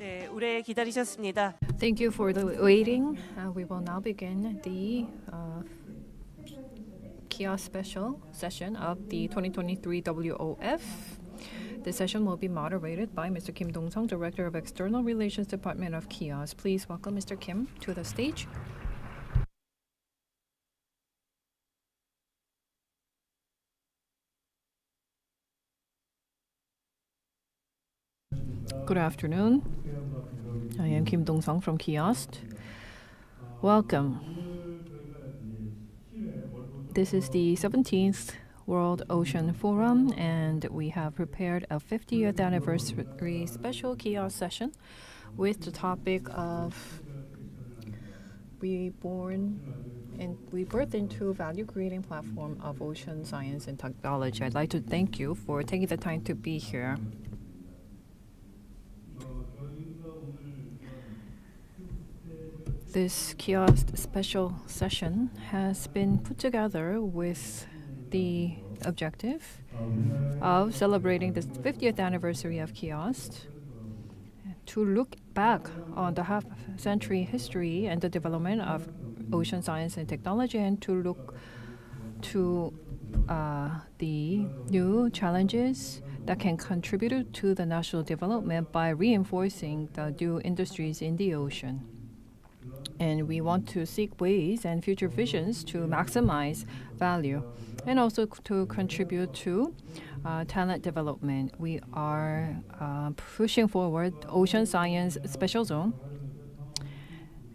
네, 오래 기다리셨습니다. Thank you for the waiting. We will now begin the KIOST special session of the 2023 WOF. The session will be moderated by Mr. Kim Dong-sung, Director of External Relations Department of KIOST. Please welcome Mr. Kim to the stage. Good afternoon. I am Kim Dong-sung from KIOST. Welcome. This is the 17th World Ocean Forum, and we have prepared a 50th anniversary special KIOST session with the topic of rebirth into value-creating platform of ocean science and technology. I'd like to thank you for taking the time to be here. This KIOST special session has been put together with the objective of celebrating the 50th anniversary of KIOST, to look back on the half-century history and the development of ocean science and technology, and to look to the new challenges that can contribute to the national development by reinforcing the new industries in the ocean. And we want to seek ways and future visions to maximize value and also to contribute to talent development. We are pushing forward Ocean Science Special Zone,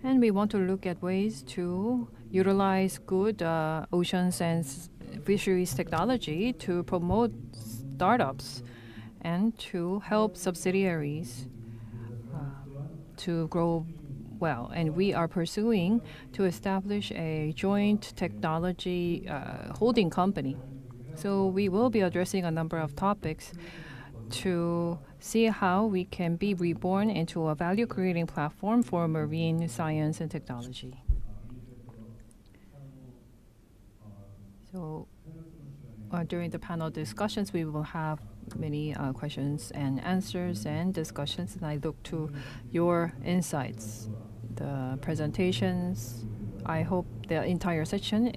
and we want to look at ways to utilize good ocean science fisheries technology to promote startups and to help subsidiaries to grow well. And we are pursuing to establish a joint technology holding company. So we will be addressing a number of topics to see how we can be reborn into a value-creating platform for marine science and technology. So during the panel discussions, we will have many questions and answers and discussions, and I look to your insights. The presentations, I hope the entire session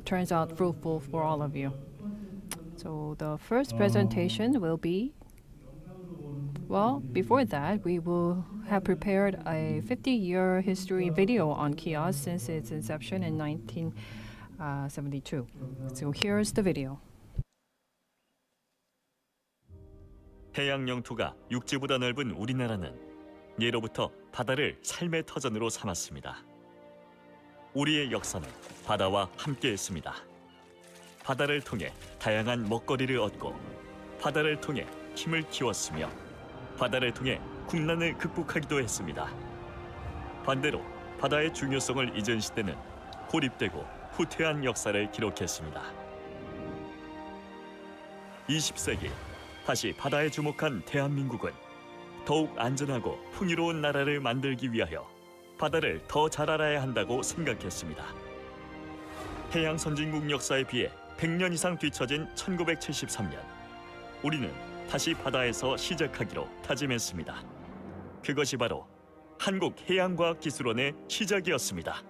turns out fruitful for all of you. So the first presentation will be, well, before that, we will have prepared a 50-year history video on KIOST since its inception in 1972. So here's the video. 해양 영토가 육지보다 넓은 우리나라는 예로부터 바다를 삶의 터전으로 삼았습니다. 우리의 역사는 바다와 함께했습니다. 바다를 통해 다양한 먹거리를 얻고, 바다를 통해 힘을 키웠으며, 바다를 통해 국난을 극복하기도 했습니다. 반대로 바다의 중요성을 잊은 시대는 고립되고 후퇴한 역사를 기록했습니다. 20세기 다시 바다에 주목한 대한민국은 더욱 안전하고 풍요로운 나라를 만들기 위하여 바다를 더 잘 알아야 한다고 생각했습니다. 해양 선진국 역사에 비해 100년 이상 뒤처진 1973년, 우리는 다시 바다에서 시작하기로 다짐했습니다. 그것이 바로 한국해양과학기술원의 시작이었습니다.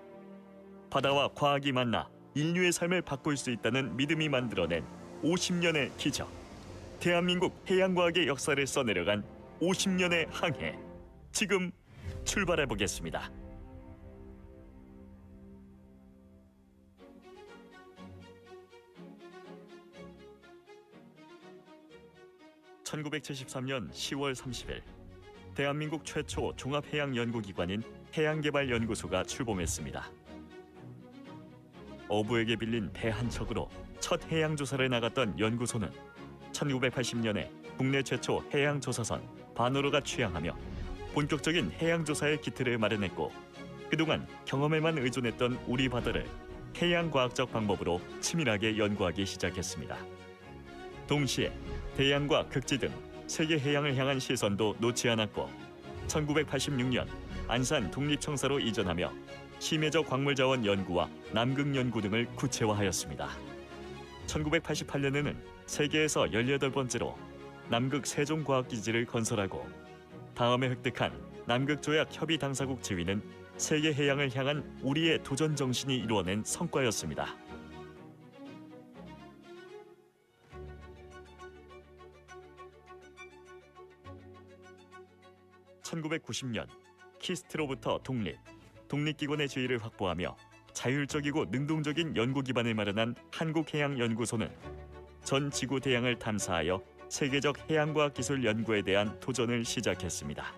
바다와 과학이 만나 인류의 삶을 바꿀 수 있다는 믿음이 만들어낸 50년의 기적, 대한민국 해양과학의 역사를 써내려간 50년의 항해, 지금 출발해 보겠습니다. (1973년 10월 30일) 대한민국 최초 종합해양연구기관인 해양개발연구소가 출범했습니다. 어부에게 빌린 배 한 척으로 첫 해양조사를 나갔던 연구소는 1980년에 국내 최초 해양조사선 반어로가 취항하며 본격적인 해양조사의 기틀을 마련했고, 그동안 경험에만 의존했던 우리 바다를 해양과학적 방법으로 치밀하게 연구하기 시작했습니다. 동시에 대양과 극지 등 세계 해양을 향한 시선도 놓지 않았고, 1986년 안산 독립청사로 이전하며 심해저 광물자원 연구와 남극 연구 등을 구체화하였습니다. 1988년에는 세계에서 18번째로 남극 세종과학기지를 건설하고, 다음에 획득한 남극조약 협의 당사국 지위는 세계 해양을 향한 우리의 도전 정신이 이루어낸 성과였습니다. (1990년) 키스트로부터 독립기관의 지위를 확보하며 자율적이고 능동적인 연구 기반을 마련한 한국해양연구소는 전 지구 대양을 탐사하여 세계적 해양과학 기술 연구에 대한 도전을 시작했습니다.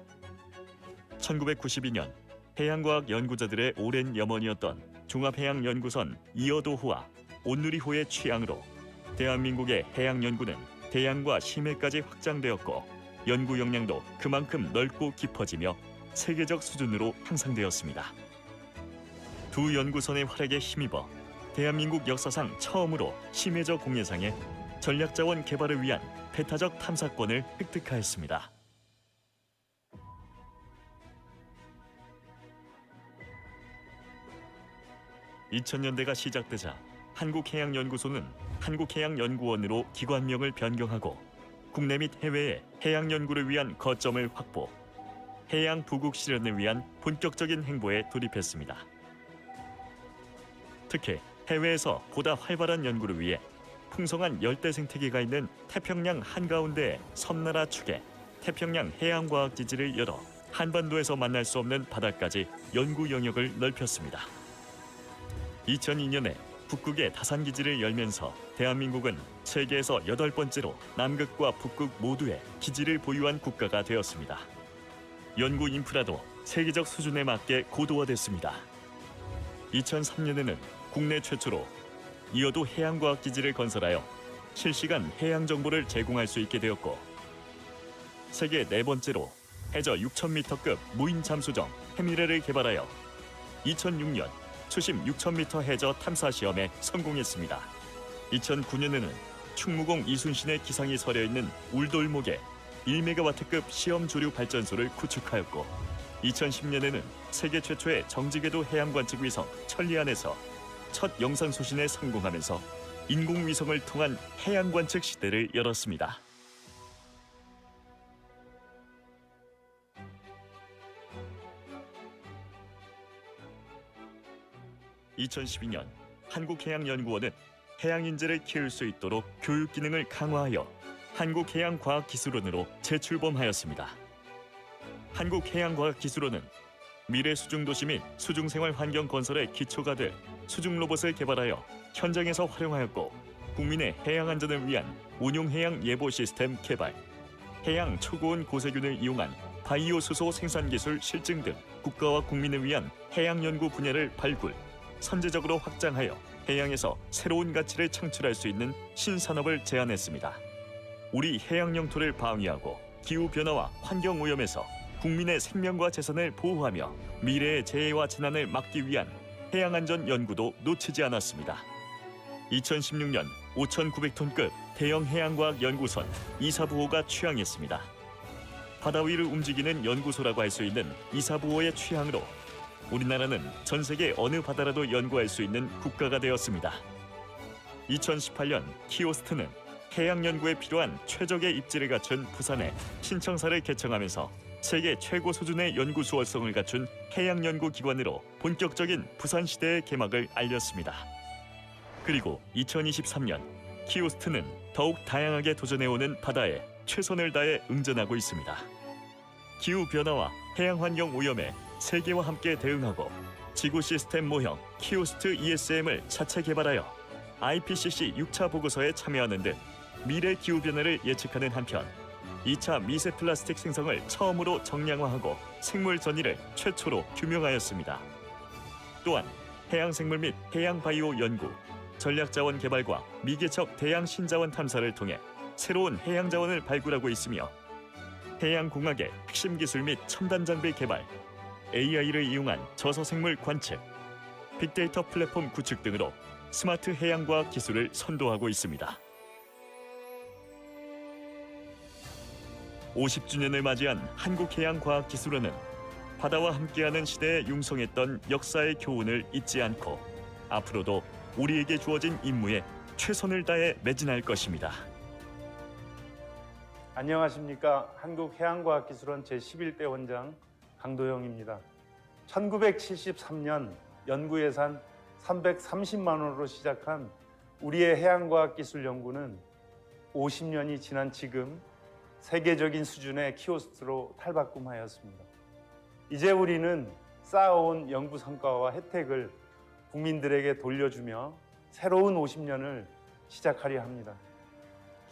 1992년 해양과학 연구자들의 오랜 염원이었던 종합해양연구선 이어도호와 온누리호의 취향으로 대한민국의 해양 연구는 대양과 심해까지 확장되었고 연구 역량도 그만큼 넓고 깊어지며 세계적 수준으로 향상되었습니다. 두 연구선의 활약에 힘입어 대한민국 역사상 처음으로 심해저 공해상에 전략자원 개발을 위한 배타적 탐사권을 획득하였습니다. (2000년대가) 시작되자 한국해양연구소는 한국해양연구원으로 기관명을 변경하고 국내 및 해외의 해양 연구를 위한 거점을 확보, 해양 부국 실현을 위한 본격적인 행보에 돌입했습니다. 특히 해외에서 보다 활발한 연구를 위해 풍성한 열대 생태계가 있는 태평양 한가운데의 섬나라 축에 태평양 해양과학지지를 열어 한반도에서 만날 수 없는 바다까지 연구 영역을 넓혔습니다. 2002년에 북극의 다산기지를 열면서 대한민국은 세계에서 8번째로 남극과 북극 모두에 기지를 보유한 국가가 되었습니다. 연구 인프라도 세계적 수준에 맞게 고도화됐습니다. 2003년에는 국내 최초로 이어도 해양과학기지를 건설하여 실시간 해양 정보를 제공할 수 있게 되었고 세계 4번째로 해저 6,000m급 무인 잠수정 해미레를 개발하여 2006년 수심 6,000m 해저 탐사 시험에 성공했습니다. 2009년에는 충무공 이순신의 기상이 서려 있는 울돌목에 1메가와트급 시험 조류 발전소를 구축하였고 2010년에는 세계 최초의 정지궤도 해양 관측 위성 천리안에서 첫 영상 수신에 성공하면서 인공위성을 통한 해양 관측 시대를 열었습니다. (2012년) 한국해양연구원은 해양 인재를 키울 수 있도록 교육 기능을 강화하여 한국해양과학기술원으로 재출범하였습니다. 한국해양과학기술원은 미래 수중도시 및 수중생활 환경 건설의 기초가 될 수중 로봇을 개발하여 현장에서 활용하였고 국민의 해양 안전을 위한 운용 해양 예보 시스템 개발, 해양 초고온 고세균을 이용한 바이오 수소 생산 기술 실증 등 국가와 국민을 위한 해양 연구 분야를 발굴, 선제적으로 확장하여 해양에서 새로운 가치를 창출할 수 있는 신산업을 제안했습니다. 우리 해양 영토를 방위하고 기후변화와 환경오염에서 국민의 생명과 재산을 보호하며 미래의 재해와 재난을 막기 위한 해양안전 연구도 놓치지 않았습니다. 2016년 5,900톤급 대형 해양과학 연구선 이사부호가 취항했습니다. 바다 위를 움직이는 연구소라고 할 수 있는 이사부호의 취항으로 우리나라는 전 세계 어느 바다라도 연구할 수 있는 국가가 되었습니다. 2018년 키오스트는 해양 연구에 필요한 최적의 입지를 갖춘 부산에 신청사를 개청하면서 세계 최고 수준의 연구 수월성을 갖춘 해양 연구 기관으로 본격적인 부산 시대의 개막을 알렸습니다. 그리고 2023년 키오스트는 더욱 다양하게 도전해오는 바다에 최선을 다해 응전하고 있습니다. 기후 변화와 해양 환경 오염에 세계와 함께 대응하고 지구 시스템 모형 키오스트 ESM을 자체 개발하여 IPCC 6차 보고서에 참여하는 등 미래 기후 변화를 예측하는 한편 2차 미세 플라스틱 생성을 처음으로 정량화하고 생물 전이를 최초로 규명하였습니다. 또한 해양 생물 및 해양 바이오 연구, 전략 자원 개발과 미개척 대양 신자원 탐사를 통해 새로운 해양 자원을 발굴하고 있으며 해양 공학의 핵심 기술 및 첨단 장비 개발, AI를 이용한 저서생물 관측, 빅데이터 플랫폼 구축 등으로 스마트 해양과학 기술을 선도하고 있습니다. 50주년을 맞이한 한국해양과학기술원은 바다와 함께하는 시대에 융성했던 역사의 교훈을 잊지 않고 앞으로도 우리에게 주어진 임무에 최선을 다해 매진할 것입니다. 안녕하십니까. 한국해양과학기술원 제11대 원장 강도영입니다. 1973년 연구예산 330만 원으로 시작한 우리의 해양과학기술 연구는 50년이 지난 지금 세계적인 수준의 키오스트로 탈바꿈하였습니다. 이제 우리는 쌓아온 연구 성과와 혜택을 국민들에게 돌려주며 새로운 50년을 시작하려 합니다.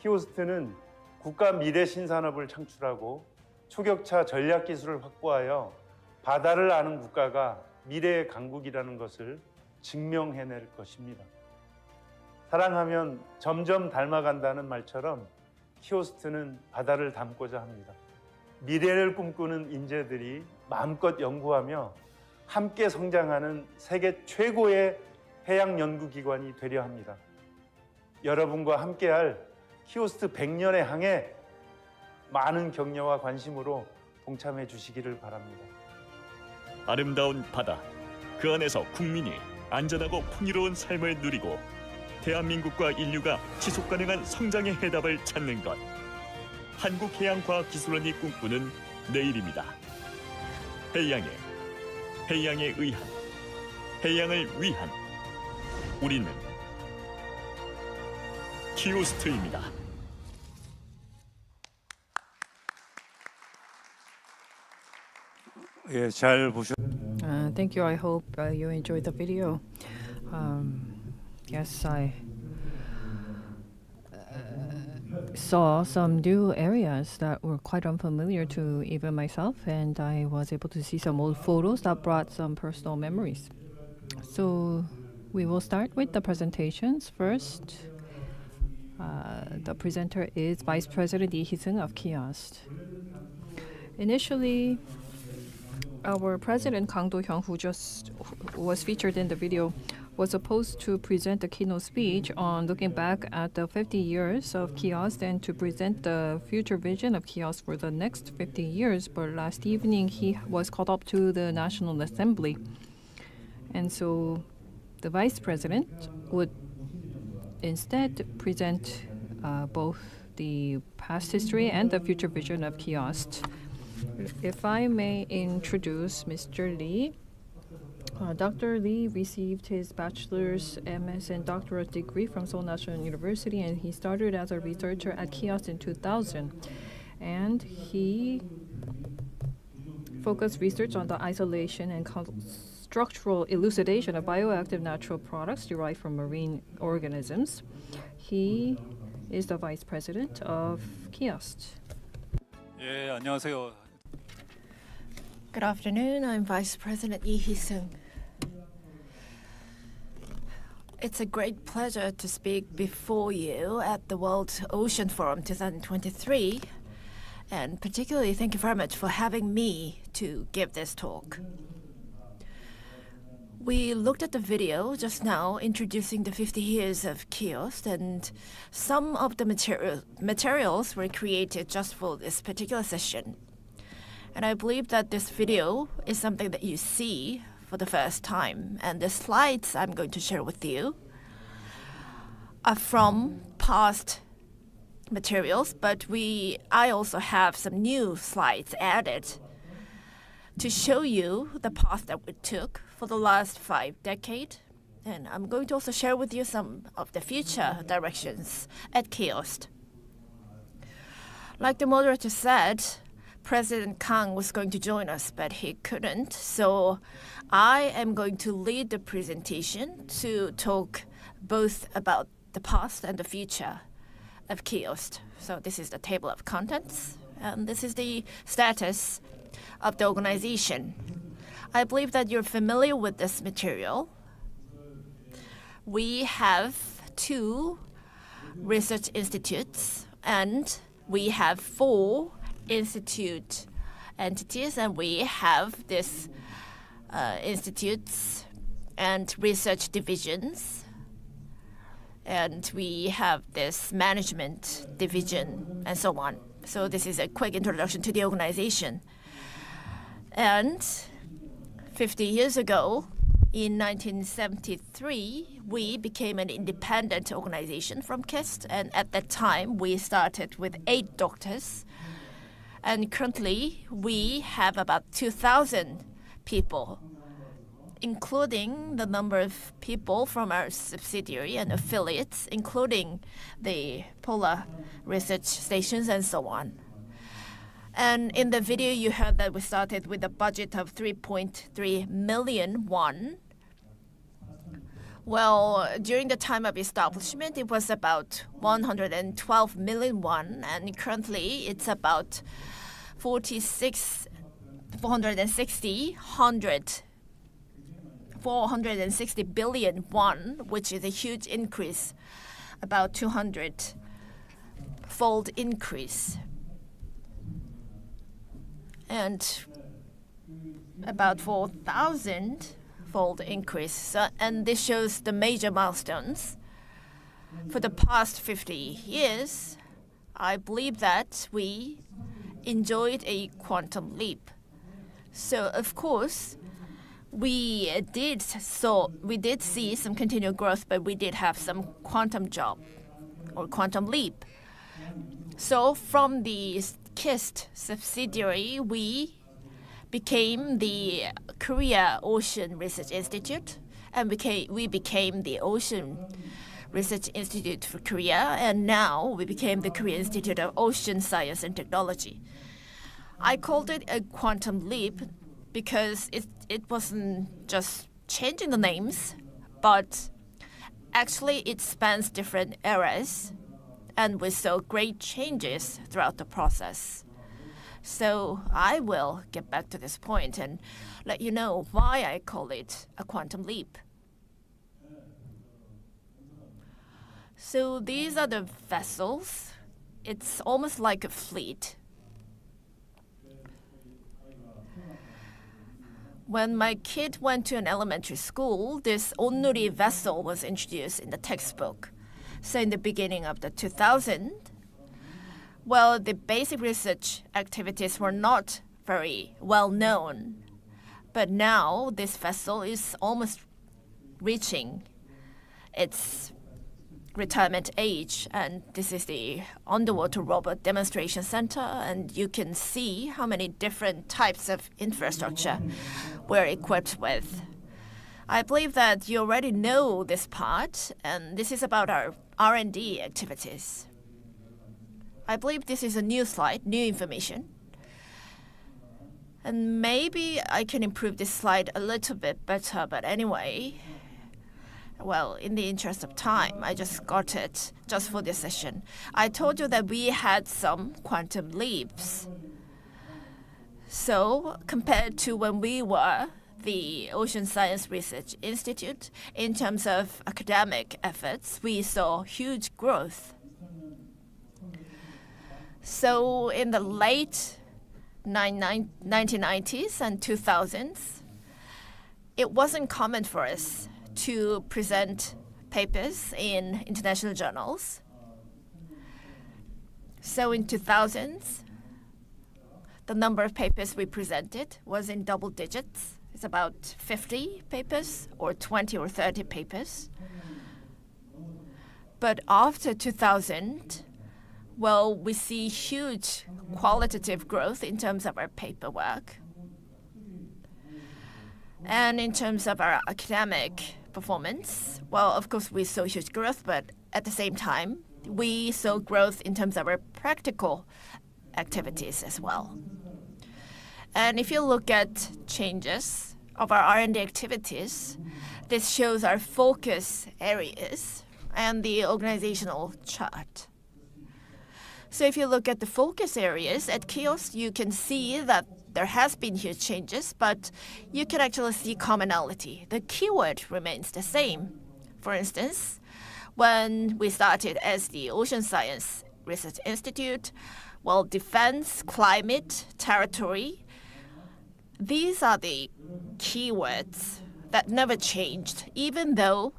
키오스트는 국가 미래 신산업을 창출하고 초격차 전략 기술을 확보하여 바다를 아는 국가가 미래의 강국이라는 것을 증명해낼 것입니다. 사랑하면 점점 닮아간다는 말처럼 키오스트는 바다를 닮고자 합니다. 미래를 꿈꾸는 인재들이 마음껏 연구하며 함께 성장하는 세계 최고의 해양 연구기관이 되려 합니다. 여러분과 함께할 키오스트 100년의 항해 많은 격려와 관심으로 동참해 주시기를 바랍니다. 아름다운 바다, 그 안에서 국민이 안전하고 풍요로운 삶을 누리고 대한민국과 인류가 지속 가능한 성장의 해답을 찾는 것. 한국해양과학기술원이 꿈꾸는 내일입니다. 해양에 의한, 해양을 위한 우리는 키오스트입니다. 예, 잘 보셨. Thank you. I hope you enjoyed the video. Yes, I saw some new areas that were quite unfamiliar to even myself, and I was able to see some old photos that brought some personal memories. So we will start with the presentations first. The presenter is Vice President Hyi-Seung of KIOST. Initially, our president Kang Do-hyung, who just was featured in the video, was supposed to present a keynote speech on looking back at the 50 years of KIOST and to present the future vision of KIOST for the next 50 years. But last evening, he was called up to the National Assembly. And so the vice president would instead present both the past history and the future vision of KIOST. If I may introduce Mr. Lee. Dr. Lee received his bachelor's, MS, and doctorate degree from Seoul National University, and he started as a researcher at KIOST in 2000. And he focused research on the isolation and structural elucidation of bioactive natural products derived from marine organisms. He is the vice president of KIOST. 예, 안녕하세요. Good afternoon, I'm Vice President Hyi-Seung. It's a great pleasure to speak before you at the World Ocean Forum 2023, and particularly thank you very much for having me to give this talk. We looked at the video just now introducing the 50 years of KIOST, and some of the materials were created just for this particular session. And I believe that this video is something that you see for the first time. And the slides I'm going to share with you are from past materials, but I also have some new slides added to show you the path that we took for the last 5 decades. And I'm going to also share with you some of the future directions at KIOST. Like the moderator said, President Kang was going to join us, but he couldn't. So I am going to lead the presentation to talk both about the past and the future of KIOST. So this is the table of contents, and this is the status of the organization. I believe that you're familiar with this material. We have 2 research institutes, and we have 4 institute entities, and we have this institutes and research divisions, and we have this management division, and so on. So this is a quick introduction to the organization. And 50 years ago, in 1973, we became an independent organization from KIOST, and at that time we started with 8 doctors. And currently, we have about 2,000 people, including the number of people from our subsidiary and affiliates, including the polar research stations and so on. And in the video, you heard that we started with a budget of 3.3 million won. Well, during the time of establishment, it was about 112 million won, and currently it's about 460 billion won, which is a huge increase, about 200-fold increase. And about 4,000-fold increase. And this shows the major milestones. For the past 50 years, I believe that we enjoyed a quantum leap. So, of course, we did see some continued growth, but we did have some quantum jump or quantum leap. So from the KIOST subsidiary, we became the Korea Ocean Research Institute, and we became the Ocean Research Institute for Korea, and now we became the Korea Institute of Ocean Science and Technology. I called it a quantum leap because it wasn't just changing the names, but actually it spans different eras, and we saw great changes throughout the process. So I will get back to this point and let you know why I call it a quantum leap. So these are the vessels. It's almost like a fleet. When my kid went to an elementary school, this onnuri vessel was introduced in the textbook. So in the beginning of the 2000s, well, the basic research activities were not very well known. But now this vessel is almost reaching its retirement age, and this is the underwater robot demonstration center, and you can see how many different types of infrastructure we're equipped with. I believe that you already know this part, and this is about our R&D activities. I believe this is a new slide, new information. And maybe I can improve this slide a little bit better, but anyway, well, in the interest of time, I just got it just for this session. I told you that we had some quantum leaps. So compared to when we were the Ocean Science Research Institute, in terms of academic efforts, we saw huge growth. So in the late 1990s and 2000s, it wasn't common for us to present papers in international journals. So in 2000s, the number of papers we presented was in double digits. It's about 50 papers or 20 or 30 papers. But after 2000, well, we see huge qualitative growth in terms of our paperwork. And in terms of our academic performance, well, of course, we saw huge growth, but at the same time, we saw growth in terms of our practical activities as well. And if you look at changes of our R&D activities, this shows our focus areas and the organizational chart. So if you look at the focus areas at KIOST, you can see that there has been huge changes, but you can actually see commonality. The keyword remains the same. For instance, when we started as the Ocean Science Research Institute, well, defense, climate, territory, these are the keywords that never changed, even though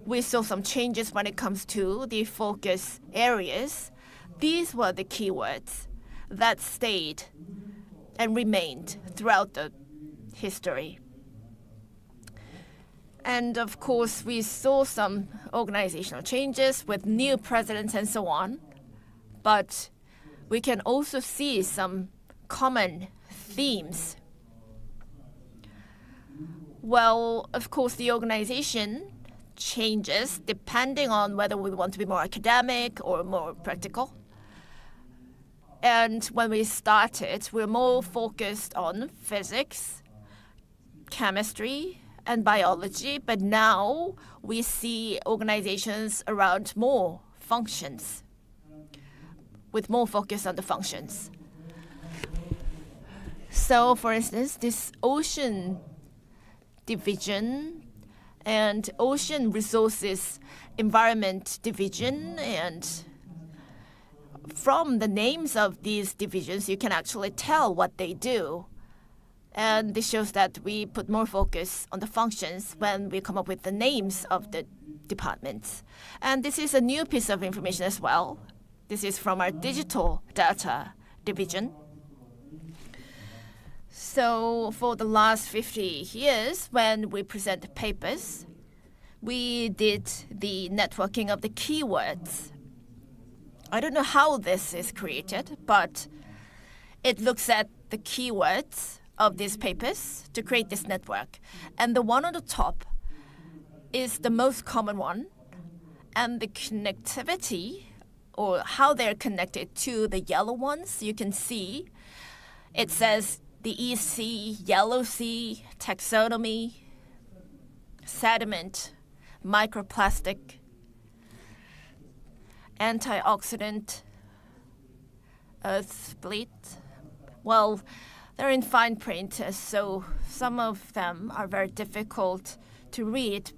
we saw some changes when it comes to the focus areas. These were the keywords that stayed and remained throughout the history. And of course, we saw some organizational changes with new presidents and so on. But we can also see some common themes. Well, of course, the organization changes depending on whether we want to be more academic or more practical. And when we started, we're more focused on physics, chemistry, and biology, but now we see organizations around more functions, with more focus on the functions. So, for instance, this ocean division and ocean resources environment division, and from the names of these divisions, you can actually tell what they do. And this shows that we put more focus on the functions when we come up with the names of the departments. And this is a new piece of information as well. This is from our digital data division. So for the last 50 years, when we present papers, we did the networking of the keywords. I don't know how this is created, but it looks at the keywords of these papers to create this network. And the one on the top is the most common one. And the connectivity, or how they're connected to the yellow ones, you can see it says the EC, yellow sea, taxonomy, sediment, microplastic, antioxidant, earth split. Well, they're in fine print, so some of them are very difficult to read.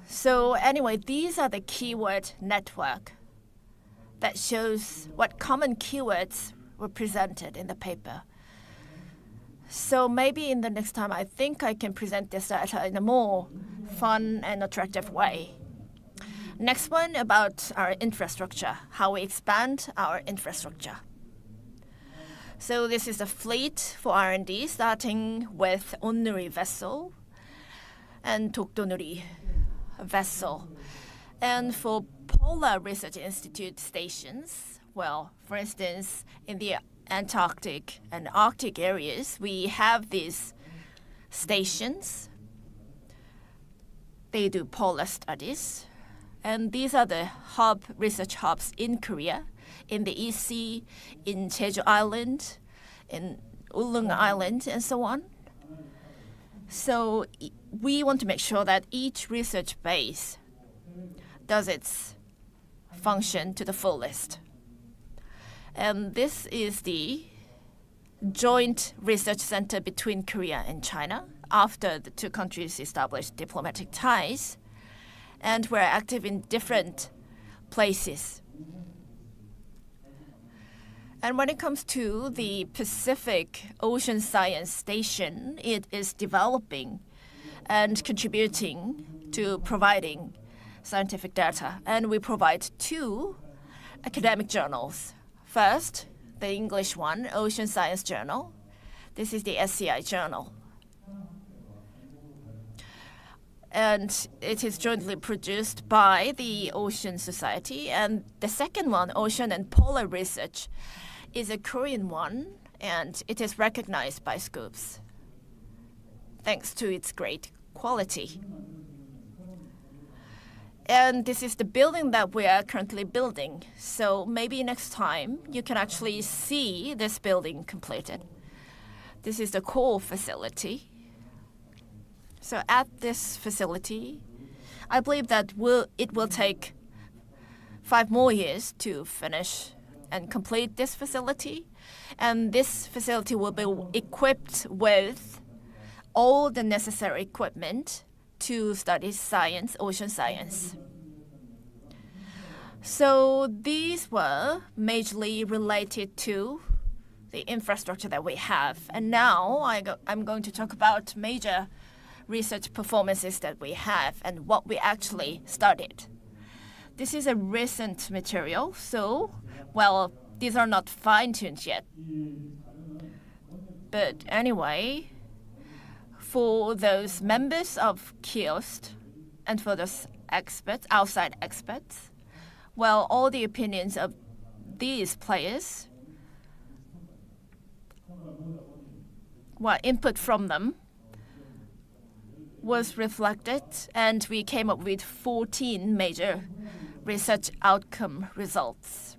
So anyway, these are the keyword network that shows what common keywords were presented in the paper. So maybe in the next time, I think I can present this data in a more fun and attractive way. Next one about our infrastructure, how we expand our infrastructure. So this is a fleet for R&D, starting with Onnuri vessel and Dokdonuri vessel. And for Polar Research Institute stations, well, for instance, in the Antarctic and Arctic areas, we have these stations. They do polar studies. And these are the research hubs in Korea, in the EC, in Jeju Island, in Ulleung Island, and so on. So we want to make sure that each research base does its function to the fullest. And this is the joint research center between Korea and China after the two countries established diplomatic ties. And we're active in different places. And when it comes to the Pacific Ocean Science Station, it is developing and contributing to providing scientific data. And we provide 2 academic journals. First, the English one, Ocean Science Journal. This is the SCI journal. And it is jointly produced by the Ocean Society. And the second one, Ocean and Polar Research, is a Korean one, and it is recognized by Scoops, thanks to its great quality. And this is the building that we are currently building. So maybe next time you can actually see this building completed. This is the core facility. So at this facility, I believe that it will take 5 more years to finish and complete this facility. And this facility will be equipped with all the necessary equipment to study science, ocean science. So these were majorly related to the infrastructure that we have. And now I'm going to talk about major research performances that we have and what we actually studied. This is a recent material, so, well, these are not fine-tuned yet. But anyway, for those members of KIOST and for those experts, outside experts, well, all the opinions of these players, input from them was reflected, and we came up with 14 major research outcome results.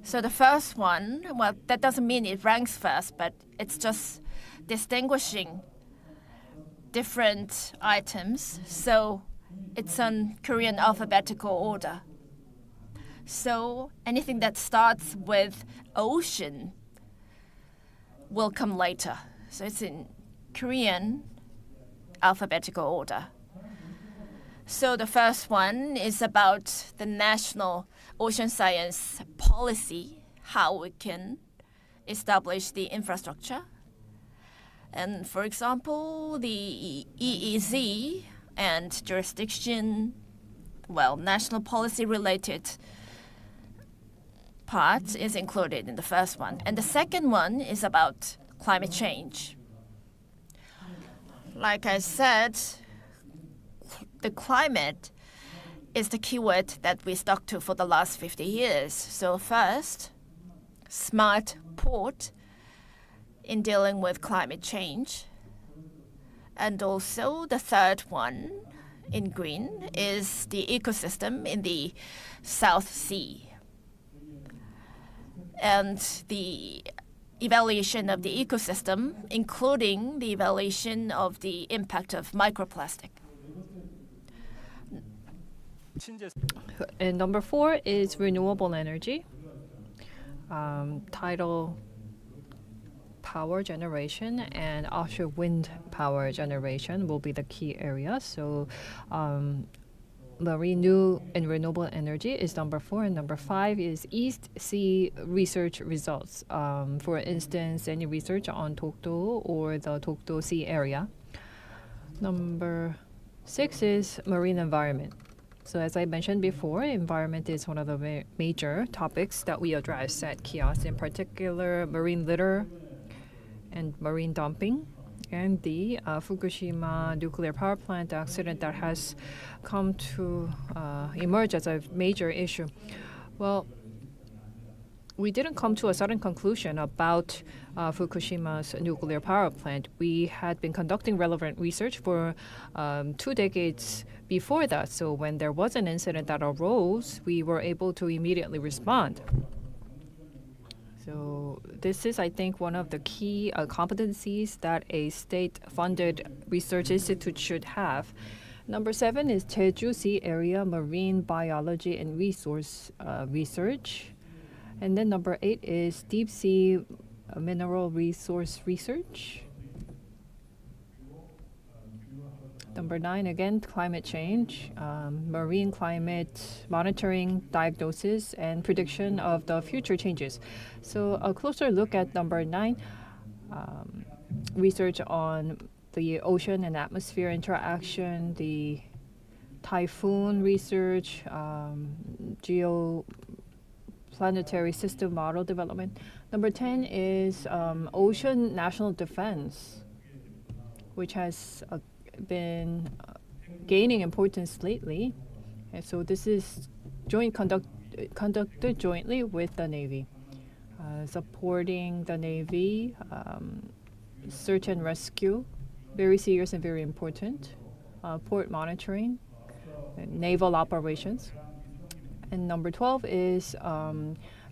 So the first one, that doesn't mean it ranks first, but it's just distinguishing different items. So it's on Korean alphabetical order. So anything that starts with ocean will come later. So it's in Korean alphabetical order. So the first one is about the national ocean science policy, how we can establish the infrastructure. And for example, the EEZ and jurisdiction, national policy related part is included in the first one. And the second one is about climate change. Like I said, the climate is the keyword that we stuck to for the last 50 years. So first, smart port in dealing with climate change. And also the third one in green is the ecosystem in the South Sea. And the evaluation of the ecosystem, including the evaluation of the impact of microplastic. And number 4 is renewable energy. Tidal power generation and offshore wind power generation will be the key areas. So marine new and renewable energy is number 4, and number 5 is East Sea research results. For instance, any research on Dokdo or the Dokdo Sea area. Number 6 is marine environment. So as I mentioned before, environment is one of the major topics that we address at KIOST, in particular marine litter and marine dumping, and the Fukushima nuclear power plant accident that has come to emerge as a major issue. Well, we didn't come to a sudden conclusion about Fukushima's nuclear power plant. We had been conducting relevant research for 2 decades before that. So when there was an incident that arose, we were able to immediately respond. So this is, I think, one of the key competencies that a state-funded research institute should have. Number 7 is Jeju Sea Area Marine Biology and Resource Research. And then number 8 is Deep Sea Mineral Resource Research. Number 9, again, climate change, marine climate monitoring, diagnosis, and prediction of the future changes. So a closer look at number 9, research on the ocean and atmosphere interaction, the typhoon research, geoplanetary system model development. Number 10 is ocean national defense, which has been gaining importance lately. And so this is conducted jointly with the Navy, supporting the Navy, search and rescue, very serious and very important, port monitoring, naval operations. And number 12 is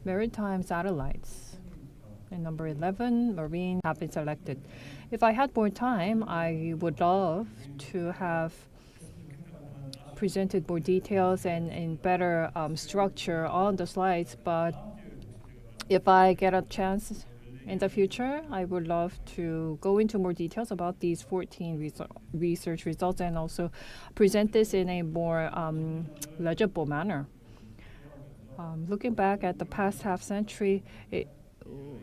maritime satellites. And number 11, marine, have been selected. If I had more time, I would love to have presented more details and in better structure on the slides, but if I get a chance in the future, I would love to go into more details about these 14 research results and also present this in a more legible manner. Looking back at the past half century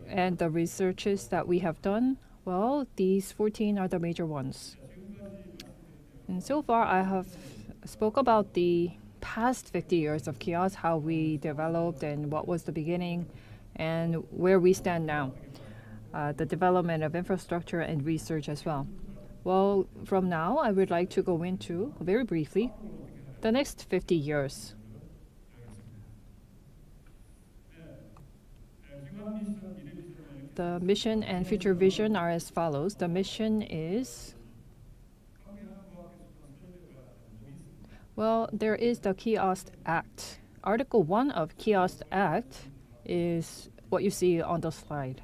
and the researches that we have done, well, these 14 are the major ones. And so far, I have spoke about the past 50 years of KIOST, how we developed and what was the beginning and where we stand now, the development of infrastructure and research as well. Well, from now, I would like to go into, very briefly, the next 50 years. The mission and future vision are as follows. The mission is, well, there is the KIOST Act. Article 1 of KIOST Act is what you see on the slide.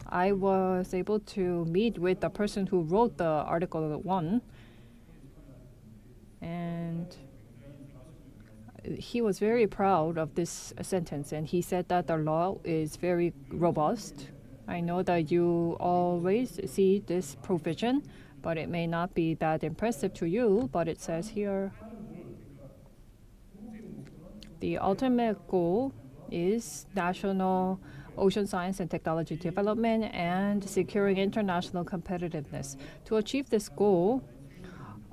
I was able to meet with the person who wrote the Article 1, and he was very proud of this sentence, and he said that the law is very robust. I know that you always see this provision, but it may not be that impressive to you, but it says here, the ultimate goal is national ocean science and technology development and securing international competitiveness. To achieve this goal,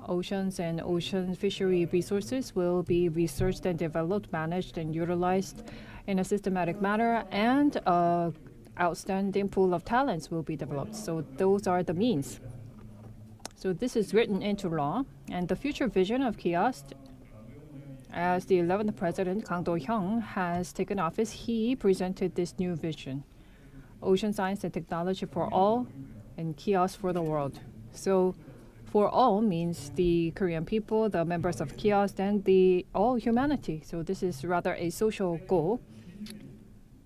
oceans and ocean fishery resources will be researched and developed, managed and utilized in a systematic manner, and an outstanding pool of talents will be developed. So those are the means. So this is written into law, and the future vision of KIOST, as the 11th president, Kang Do-hyung, has taken office, he presented this new vision: ocean science and technology for all, and KIOST for the world. So for all means the Korean people, the members of KIOST, and the all humanity. So this is rather a social goal.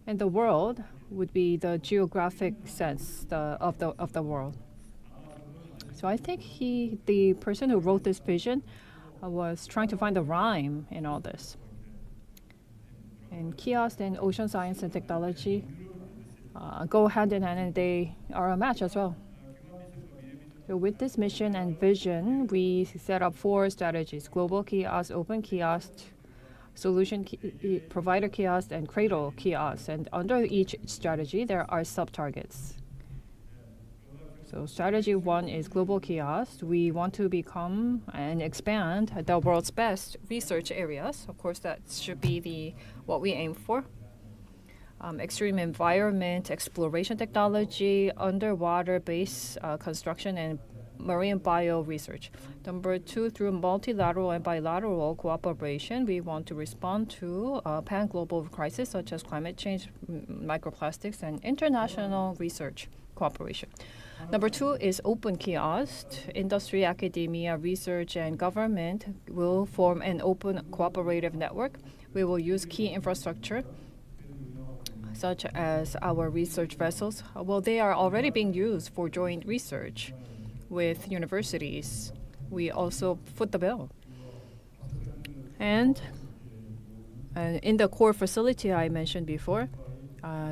And the world would be the geographic sense of the world. So I think the person who wrote this vision, was trying to find a rhyme in all this. And KIOST and ocean science and technology go hand in hand, and they are a match as well. So with this mission and vision, we set up 4 strategies: global KIOST, open KIOST, solution provider KIOST, and cradle KIOST. And under each strategy, there are sub-targets. So strategy 1 is global KIOST. We want to become and expand the world's best research areas. Of course, that should be what we aim for. Extreme environment, exploration technology, underwater base construction, and marine bio research. Number 2, through multilateral and bilateral cooperation, we want to respond to pan-global crises such as climate change, microplastics, and international research cooperation. Number 2 is open KIOST. Industry, academia, research, and government will form an open cooperative network. We will use key infrastructure, such as our research vessels. Well, they are already being used for joint research with universities. We also foot the bill. And in the core facility I mentioned before,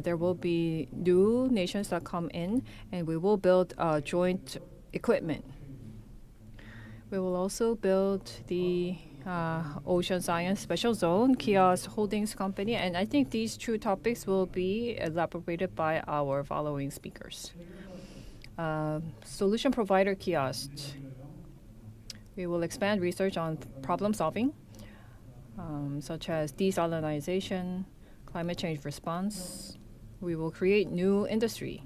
there will be new nations that come in, and we will build joint equipment. We will also build the Ocean Science Special Zone, KIOST Holdings Company, and I think these 2 topics will be elaborated by our following speakers. Solution provider KIOST. We will expand research on problem solving, such as desalinization, climate change response. We will create new industry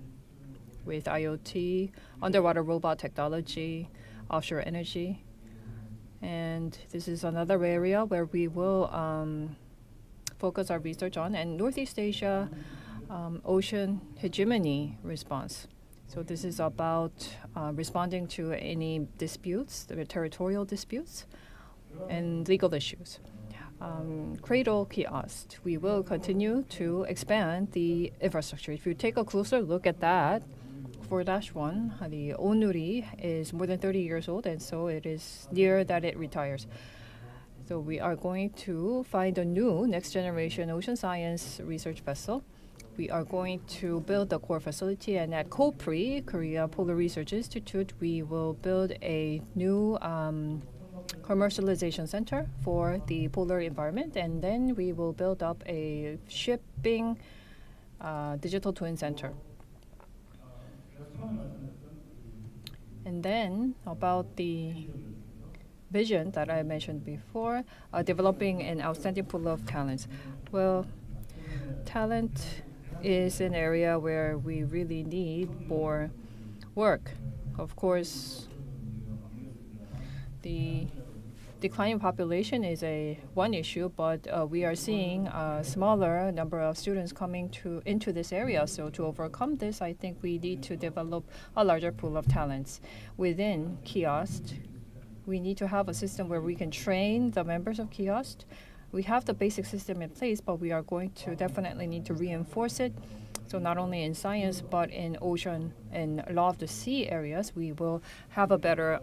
with IoT, underwater robot technology, offshore energy. And this is another area where we will focus our research on. And Northeast Asia ocean hegemony response. So this is about responding to any disputes, the territorial disputes, and legal issues. Cradle KIOST. We will continue to expand the infrastructure. If you take a closer look at that, 4-1, the Onuri is more than 30 years old, and so it is near that it retires. So we are going to find a new next generation ocean science research vessel. We are going to build the core facility, and at KOPRI, Korea Polar Research Institute, we will build a new commercialization center for the polar environment, and then we will build up a shipping digital twin center. And then about the vision that I mentioned before, developing an outstanding pool of talents. Well, talent is an area where we really need more work. Of course, the declining population is one issue, but we are seeing a smaller number of students coming into this area. So to overcome this, I think we need to develop a larger pool of talents within KIOST. We need to have a system where we can train the members of KIOST. We have the basic system in place, but we are going to definitely need to reinforce it. So not only in science, but in ocean and law of the sea areas, we will have a better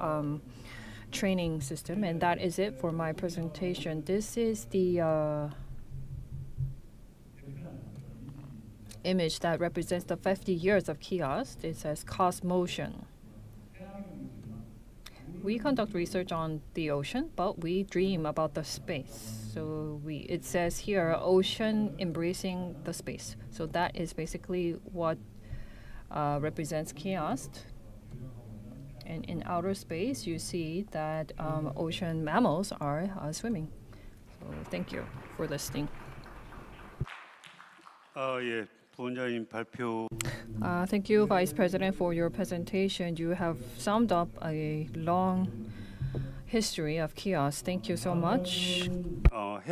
training system. And that is it for my presentation. This is the image that represents the 50 years of KIOST. It says Cosmotion. We conduct research on the ocean, but we dream about the space. So it says here, ocean embracing the space. So that is basically what represents KIOST. And in outer space, you see that ocean mammals are swimming. So thank you for listening. 예, 부원장님 발표. Thank you, Vice President, for your presentation. You have summed up a long history of KIOST. Thank you so much.